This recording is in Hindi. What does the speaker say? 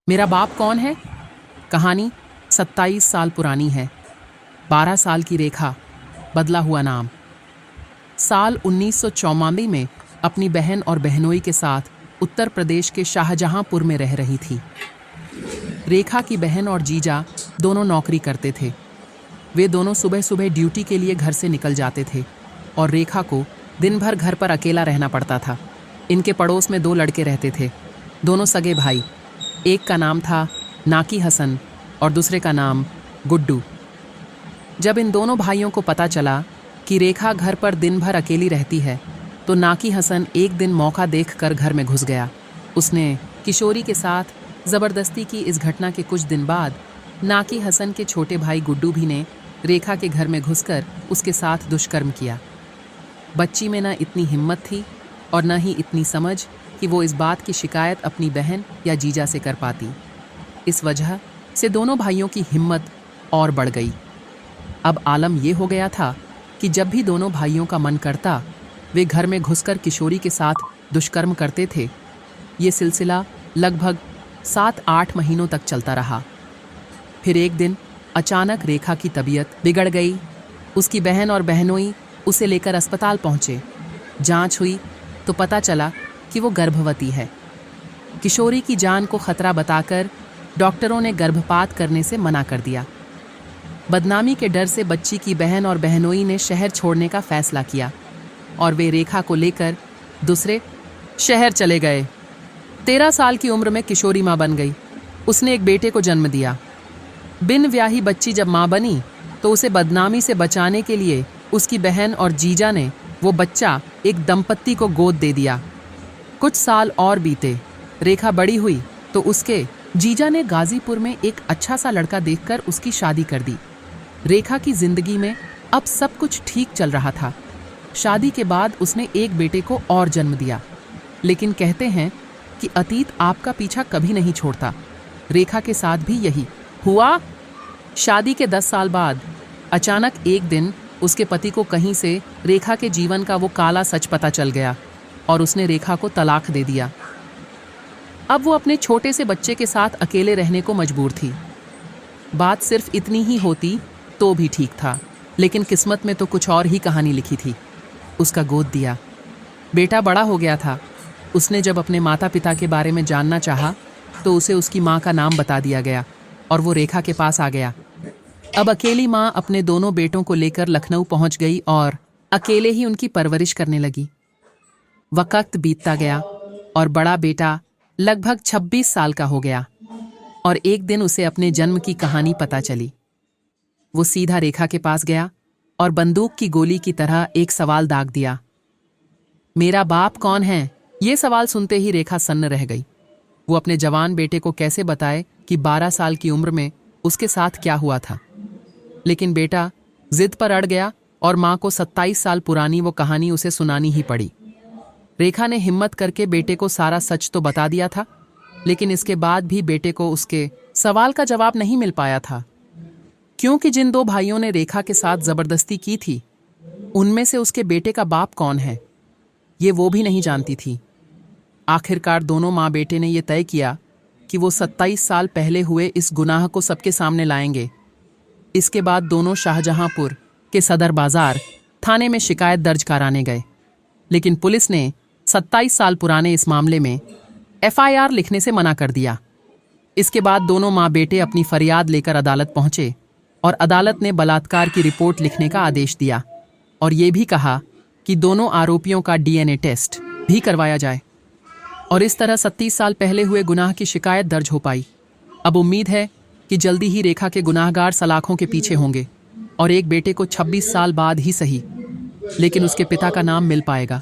मेरा बाप कौन है? कहानी 27 साल पुरानी है। 12 साल की रेखा, बदला हुआ नाम। साल 1994 में अपनी बहन और बहनोई के साथ उत्तर प्रदेश के शाहजहांपुर में रह रही थी। रेखा की बहन और जीजा दोनों नौकरी करते थे। वे दोनों सुबह सुबह ड्यूटी के लिए घर से निकल जाते थे और रेखा को दिन भर घर पर अकेला रहना पड़ता था। इनके पड़ोस में 2 लड़के रहते थे, दोनों सगे भाई। एक का नाम था नाकी हसन और दूसरे का नाम गुड्डू। जब इन दोनों भाइयों को पता चला कि रेखा घर पर दिन भर अकेली रहती है, तो नाकी हसन एक दिन मौका देखकर घर में घुस गया। उसने किशोरी के साथ ज़बरदस्ती की। इस घटना के कुछ दिन बाद नाकी हसन के छोटे भाई गुड्डू भी ने रेखा के घर में घुसकर उसके साथ दुष्कर्म किया। बच्ची में न इतनी हिम्मत थी और न ही इतनी समझ कि वो इस बात की शिकायत अपनी बहन या जीजा से कर पाती। इस वजह से दोनों भाइयों की हिम्मत और बढ़ गई। अब आलम ये हो गया था कि जब भी दोनों भाइयों का मन करता, वे घर में घुसकर किशोरी के साथ दुष्कर्म करते थे। ये सिलसिला लगभग 7-8 महीनों तक चलता रहा। फिर एक दिन अचानक रेखा की तबीयत बिगड़ गई। उसकी बहन और बहनोई उसे लेकर अस्पताल पहुंचे। जांच हुई तो पता चला कि वो गर्भवती है। किशोरी की जान को खतरा बताकर डॉक्टरों ने गर्भपात करने से मना कर दिया। बदनामी के डर से बच्ची की बहन और बहनोई ने शहर छोड़ने का फैसला किया और वे रेखा को लेकर दूसरे शहर चले गए। 13 साल की उम्र में किशोरी मां बन गई। उसने एक बेटे को जन्म दिया। बिन ब्याही बच्ची जब मां बनी तो उसे बदनामी से बचाने के लिए उसकी बहन और जीजा ने वो बच्चा एक दंपत्ति को गोद दे दिया। कुछ साल और बीते। रेखा बड़ी हुई तो उसके जीजा ने गाजीपुर में एक अच्छा सा लड़का देखकर उसकी शादी कर दी। रेखा की जिंदगी में अब सब कुछ ठीक चल रहा था। शादी के बाद उसने एक बेटे को और जन्म दिया। लेकिन कहते हैं कि अतीत आपका पीछा कभी नहीं छोड़ता। रेखा के साथ भी यही हुआ। शादी के 10 साल बाद अचानक एक दिन उसके पति को कहीं से रेखा के जीवन का वो काला सच पता चल गया और उसने रेखा को तलाक दे दिया। अब वो अपने छोटे से बच्चे के साथ अकेले रहने को मजबूर थी। बात सिर्फ इतनी ही होती तो भी ठीक था, लेकिन किस्मत में तो कुछ और ही कहानी लिखी थी। उसका गोद दिया। बेटा बड़ा हो गया था। उसने जब अपने माता पिता के बारे में जानना चाहा तो उसे उसकी माँ का नाम बता दिया गया और वो रेखा के पास आ गया। अब अकेली माँ अपने दोनों बेटों को लेकर लखनऊ पहुंच गई और अकेले ही उनकी परवरिश करने लगी। वक्त बीतता गया और बड़ा बेटा लगभग 26 साल का हो गया और एक दिन उसे अपने जन्म की कहानी पता चली। वो सीधा रेखा के पास गया और बंदूक की गोली की तरह एक सवाल दाग दिया। मेरा बाप कौन है? ये सवाल सुनते ही रेखा सन्न रह गई। वो अपने जवान बेटे को कैसे बताए कि 12 साल की उम्र में उसके साथ क्या हुआ था। लेकिन बेटा जिद पर अड़ गया और माँ को 27 साल पुरानी वो कहानी उसे सुनानी ही पड़ी। रेखा ने हिम्मत करके बेटे को सारा सच तो बता दिया था, लेकिन इसके बाद भी बेटे को उसके सवाल का जवाब नहीं मिल पाया था, क्योंकि जिन 2 भाइयों ने रेखा के साथ जबरदस्ती की थी, उनमें से उसके बेटे का बाप कौन है, ये वो भी नहीं जानती थी। आखिरकार दोनों माँ बेटे ने यह तय किया कि वो 27 साल पहले हुए इस गुनाह को सबके सामने लाएंगे। इसके बाद दोनों शाहजहांपुर के सदर बाजार थाने में शिकायत दर्ज कराने गए, लेकिन पुलिस ने 27 साल पुराने इस मामले में FIR लिखने से मना कर दिया। इसके बाद दोनों माँ बेटे अपनी फरियाद लेकर अदालत पहुंचे और अदालत ने बलात्कार की रिपोर्ट लिखने का आदेश दिया और ये भी कहा कि दोनों आरोपियों का DNA टेस्ट भी करवाया जाए। और इस तरह 37 साल पहले हुए गुनाह की शिकायत दर्ज हो पाई। अब उम्मीद है कि जल्दी ही रेखा के गुनाहगार सलाखों के पीछे होंगे और एक बेटे को 26 साल बाद ही सही, लेकिन उसके पिता का नाम मिल पाएगा।